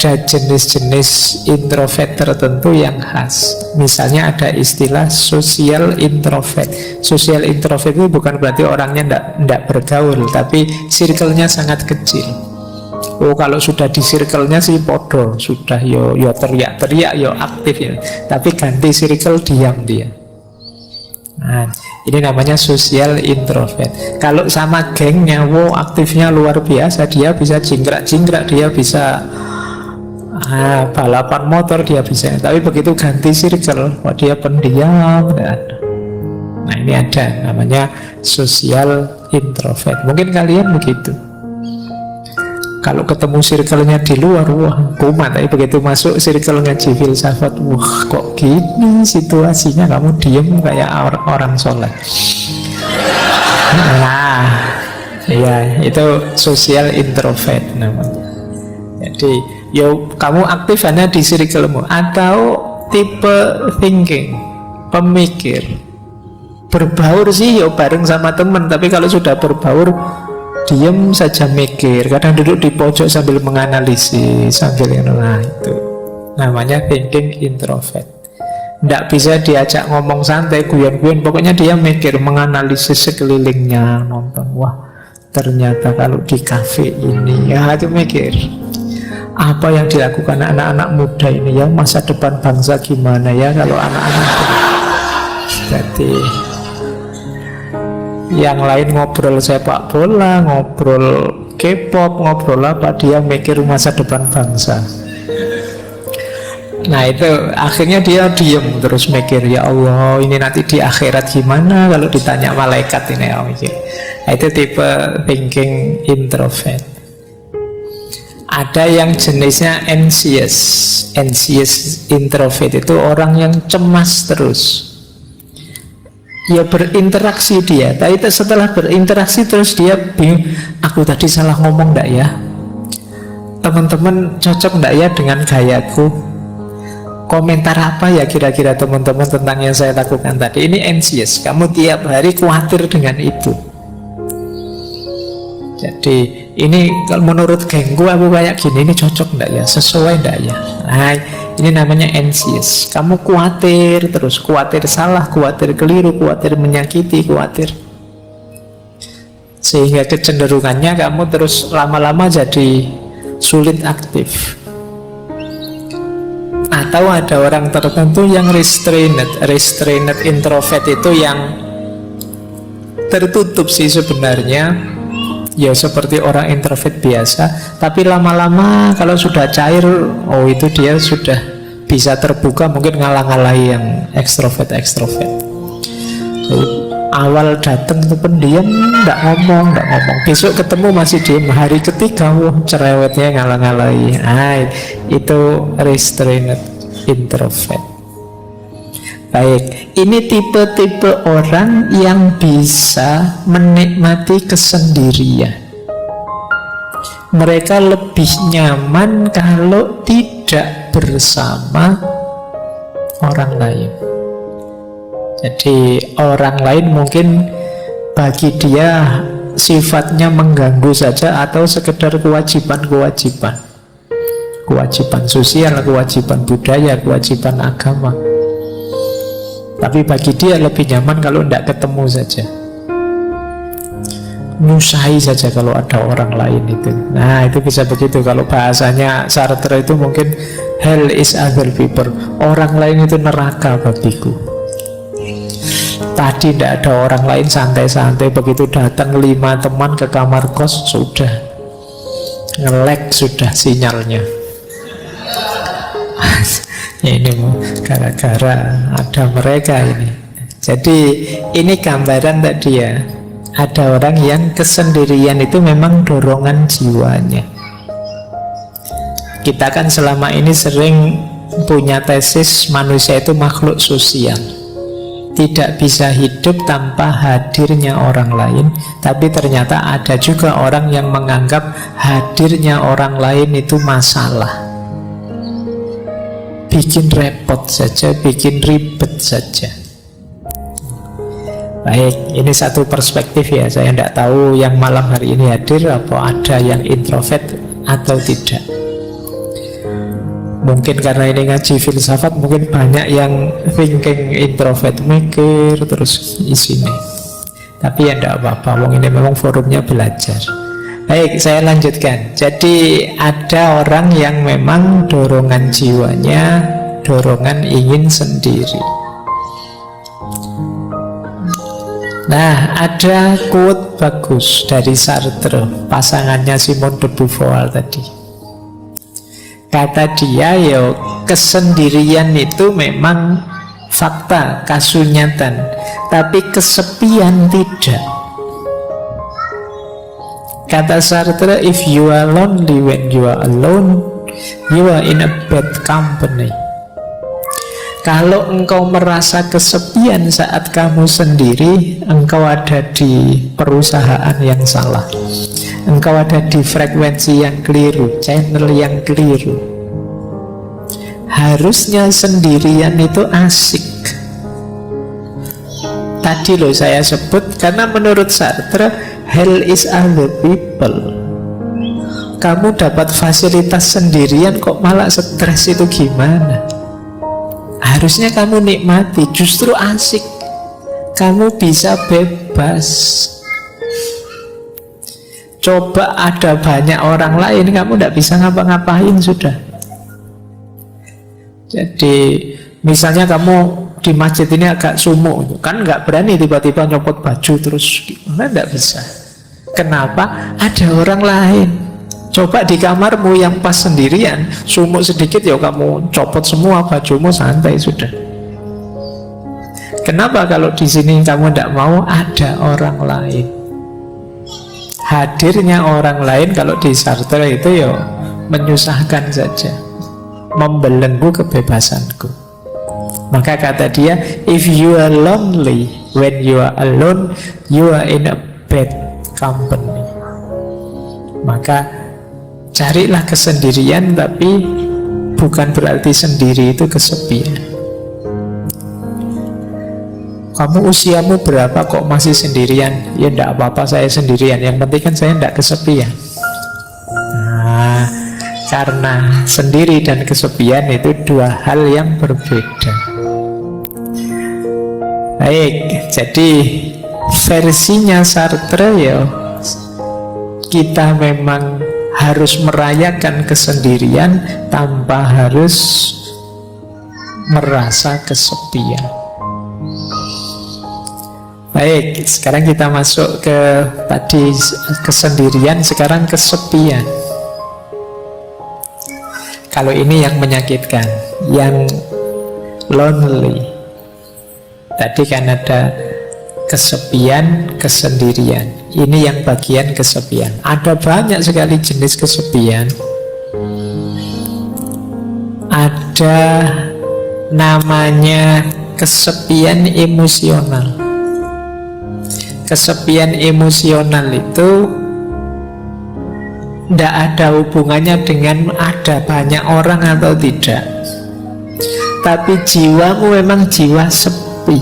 ada jenis-jenis introvert tertentu yang khas. Misalnya ada istilah social introvert. Social introvert itu bukan berarti orangnya tidak bergaul, tapi circle-nya sangat kecil. Oh, kalau sudah di circle-nya sih podo, sudah yo teriak-teriak, yo aktif ya. Tapi ganti circle, diam dia. Nah, ini namanya social introvert. Kalau sama gengnya, wow, aktifnya luar biasa. Dia bisa jingkrak-jingkrak, dia bisa balapan motor, dia bisa. Tapi begitu ganti circle, oh, dia pendiam. Nah, ini ada namanya social introvert. Mungkin kalian begitu. Kalau ketemu circle-nya di luar, wah, kumat. Tapi begitu masuk circle ngaji filsafat, wah, kok gini situasinya, kamu diem kayak orang sholat. Nah, ya, itu social introvert namanya. Jadi, yo, kamu aktif hanya di circle-mu. Atau tipe thinking, pemikir. Berbaur sih, yo bareng sama teman. Tapi kalau sudah berbaur, diam saja mikir, kadang duduk di pojok sambil menganalisis, sambil nah, itu namanya thinking introvert. Tidak bisa diajak ngomong santai, guyon-guyon, pokoknya dia mikir, menganalisis sekelilingnya, nonton, wah ternyata kalau di kafe ini, ya itu mikir apa yang dilakukan anak-anak muda ini, ya masa depan bangsa gimana ya kalau anak-anak itu. Jadi yang lain ngobrol sepak bola, ngobrol K-pop, ngobrol apa, dia mikir masa depan bangsa. Nah, itu akhirnya dia diem terus mikir, ya Allah, ini nanti di akhirat gimana kalau ditanya malaikat ini, ya mikir. Nah, itu tipe thinking introvert. Ada yang jenisnya anxious. Anxious introvert itu orang yang cemas terus. Ya berinteraksi dia, tapi setelah berinteraksi terus dia bingung, aku tadi salah ngomong enggak ya? Teman-teman cocok enggak ya dengan gayaku? Komentar apa ya kira-kira teman-teman tentang yang saya lakukan tadi? Ini anxious, kamu tiap hari khawatir dengan itu. Jadi ini kalau menurut gengku aku kayak gini, ini cocok enggak ya? Sesuai enggak ya? Nah, ini namanya anxious. Kamu khawatir terus, khawatir salah, khawatir keliru, khawatir menyakiti, khawatir. Sehingga kecenderungannya kamu terus lama-lama jadi sulit aktif. Atau ada orang tertentu yang restrained introvert itu yang tertutup sih sebenarnya. Ya seperti orang introvert biasa, tapi lama-lama kalau sudah cair, oh itu dia sudah bisa terbuka, mungkin ngalah-ngalahi yang ekstrovert. Awal datang itu pendiam, nggak ngomong. Besok ketemu masih diem, hari ketiga, wah cerewetnya ngalah-ngalahi. Itu restrained introvert. Baik, ini tipe-tipe orang yang bisa menikmati kesendirian. Mereka lebih nyaman kalau tidak bersama orang lain. Jadi orang lain mungkin bagi dia sifatnya mengganggu saja, atau sekedar kewajiban sosial, kewajiban budaya, kewajiban agama. Tapi bagi dia lebih nyaman kalau tidak ketemu saja, nyusahi saja kalau ada orang lain itu. Nah, itu bisa begitu. Kalau bahasanya Sartre itu mungkin hell is other people. Orang lain itu neraka bagiku. Tadi tidak ada orang lain, santai-santai. Begitu datang 5 teman ke kamar kos, sudah nge-lag sudah sinyalnya. Ini gara-gara ada mereka ini. Jadi ini gambaran tadi ya. Ada orang yang kesendirian itu memang dorongan jiwanya. Kita kan selama ini sering punya tesis manusia itu makhluk sosial, tidak bisa hidup tanpa hadirnya orang lain. Tapi ternyata ada juga orang yang menganggap hadirnya orang lain itu masalah, bikin repot saja, bikin ribet saja. Baik, ini satu perspektif ya. Saya tidak tahu yang malam hari ini hadir apa ada yang introvert atau tidak. Mungkin karena ini ngaji filsafat, mungkin banyak yang thinking introvert, mikir terus isinya. Tapi ya enggak apa-apa, wong ini memang forumnya belajar. Baik, saya lanjutkan. Jadi ada orang yang memang dorongan jiwanya, dorongan ingin sendiri. Nah, ada quote bagus dari Sartre, pasangannya Simone de Beauvoir tadi. Kata dia, ya kesendirian itu memang fakta, kasunyatan, tapi kesepian tidak. Kata Sartre, if you are lonely when you are alone, you are in a bad company. Kalau engkau merasa kesepian saat kamu sendiri, engkau ada di perusahaan yang salah. Engkau ada di frekuensi yang keliru, channel yang keliru. Harusnya sendirian itu asik. Tadi loh saya sebut, karena menurut Sartre, hell is other people. Kamu dapat fasilitas sendirian kok malah stres, itu gimana? Harusnya kamu nikmati, justru asik. Kamu bisa bebas. Coba ada banyak orang lain, kamu tidak bisa ngapa-ngapain sudah. Jadi misalnya kamu di masjid ini agak sumuk, kan nggak berani tiba-tiba nyopot baju terus gimana, tidak bisa. Kenapa? Ada orang lain. Coba di kamarmu yang pas sendirian, sumuk sedikit ya kamu copot semua bajumu, santai sudah. Kenapa kalau di sini kamu tidak mau? Ada orang lain. Hadirnya orang lain kalau di Sartre itu ya menyusahkan saja, membelenggu kebebasanku. Maka kata dia, if you are lonely when you are alone, you are in a bad company. Maka carilah kesendirian, tapi bukan berarti sendiri itu kesepian. Kamu usiamu berapa kok masih sendirian? Ya enggak apa-apa, saya sendirian, yang penting kan saya enggak kesepian. Nah, karena sendiri dan kesepian itu dua hal yang berbeda. Baik, jadi versinya Sartre ya, kita memang harus merayakan kesendirian tanpa harus merasa kesepian. Baik, sekarang kita masuk ke tadi kesendirian, sekarang kesepian. Kalau ini yang menyakitkan, yang lonely. Tadi kan ada kesepian, kesendirian. Ini yang bagian kesepian. Ada banyak sekali jenis kesepian. Ada namanya kesepian emosional. Kesepian emosional itu tidak ada hubungannya dengan ada banyak orang atau tidak, tapi jiwamu memang jiwa sepi.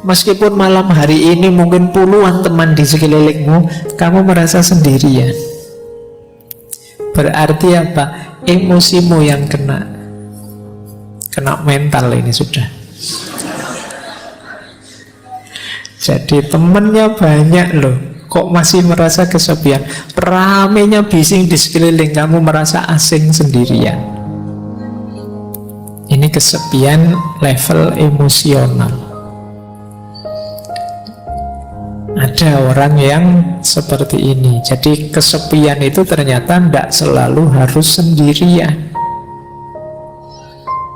Meskipun malam hari ini mungkin puluhan teman di sekelilingmu, kamu merasa sendirian. Berarti apa? Emosimu yang kena mental ini sudah. Jadi temennya banyak loh, kok masih merasa kesepian. Ramenya bising di sekeliling, kamu merasa asing sendirian. Ini kesepian level emosional. Ada orang yang seperti ini. Jadi kesepian itu ternyata tidak selalu harus sendirian.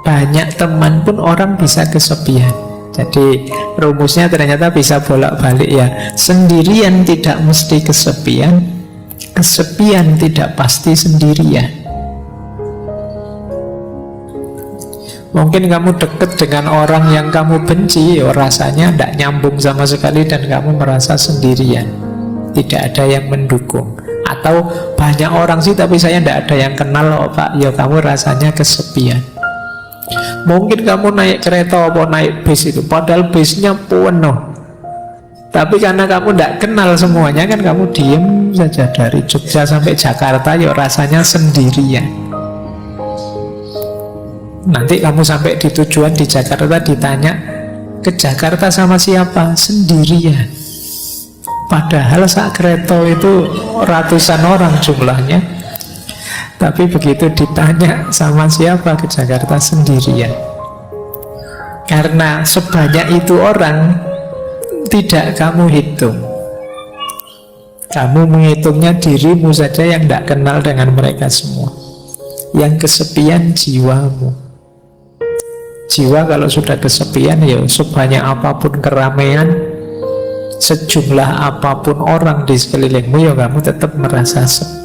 Banyak teman pun orang bisa kesepian. Jadi rumusnya ternyata bisa bolak-balik ya. Sendirian tidak mesti kesepian, kesepian tidak pasti sendirian. Mungkin kamu dekat dengan orang yang kamu benci, ya rasanya tidak nyambung sama sekali dan kamu merasa sendirian, tidak ada yang mendukung. Atau banyak orang sih tapi saya tidak ada yang kenal, oh Pak, ya kamu rasanya kesepian. Mungkin kamu naik kereta atau naik bis itu, padahal bisnya penuh, tapi karena kamu tidak kenal semuanya kan kamu diem saja. Dari Jogja sampai Jakarta ya rasanya sendirian. Nanti kamu sampai di tujuan di Jakarta, ditanya, ke Jakarta sama siapa? Sendirian. Padahal sak kereta itu ratusan orang jumlahnya, tapi begitu ditanya sama siapa, ke Jakarta sendirian. Karena sebanyak itu orang, tidak kamu hitung. Kamu menghitungnya dirimu saja yang tidak kenal dengan mereka semua. Yang kesepian jiwamu. Jiwa kalau sudah kesepian, ya sebanyak apapun keramaian, sejumlah apapun orang di sekelilingmu, ya kamu tetap merasa sepi.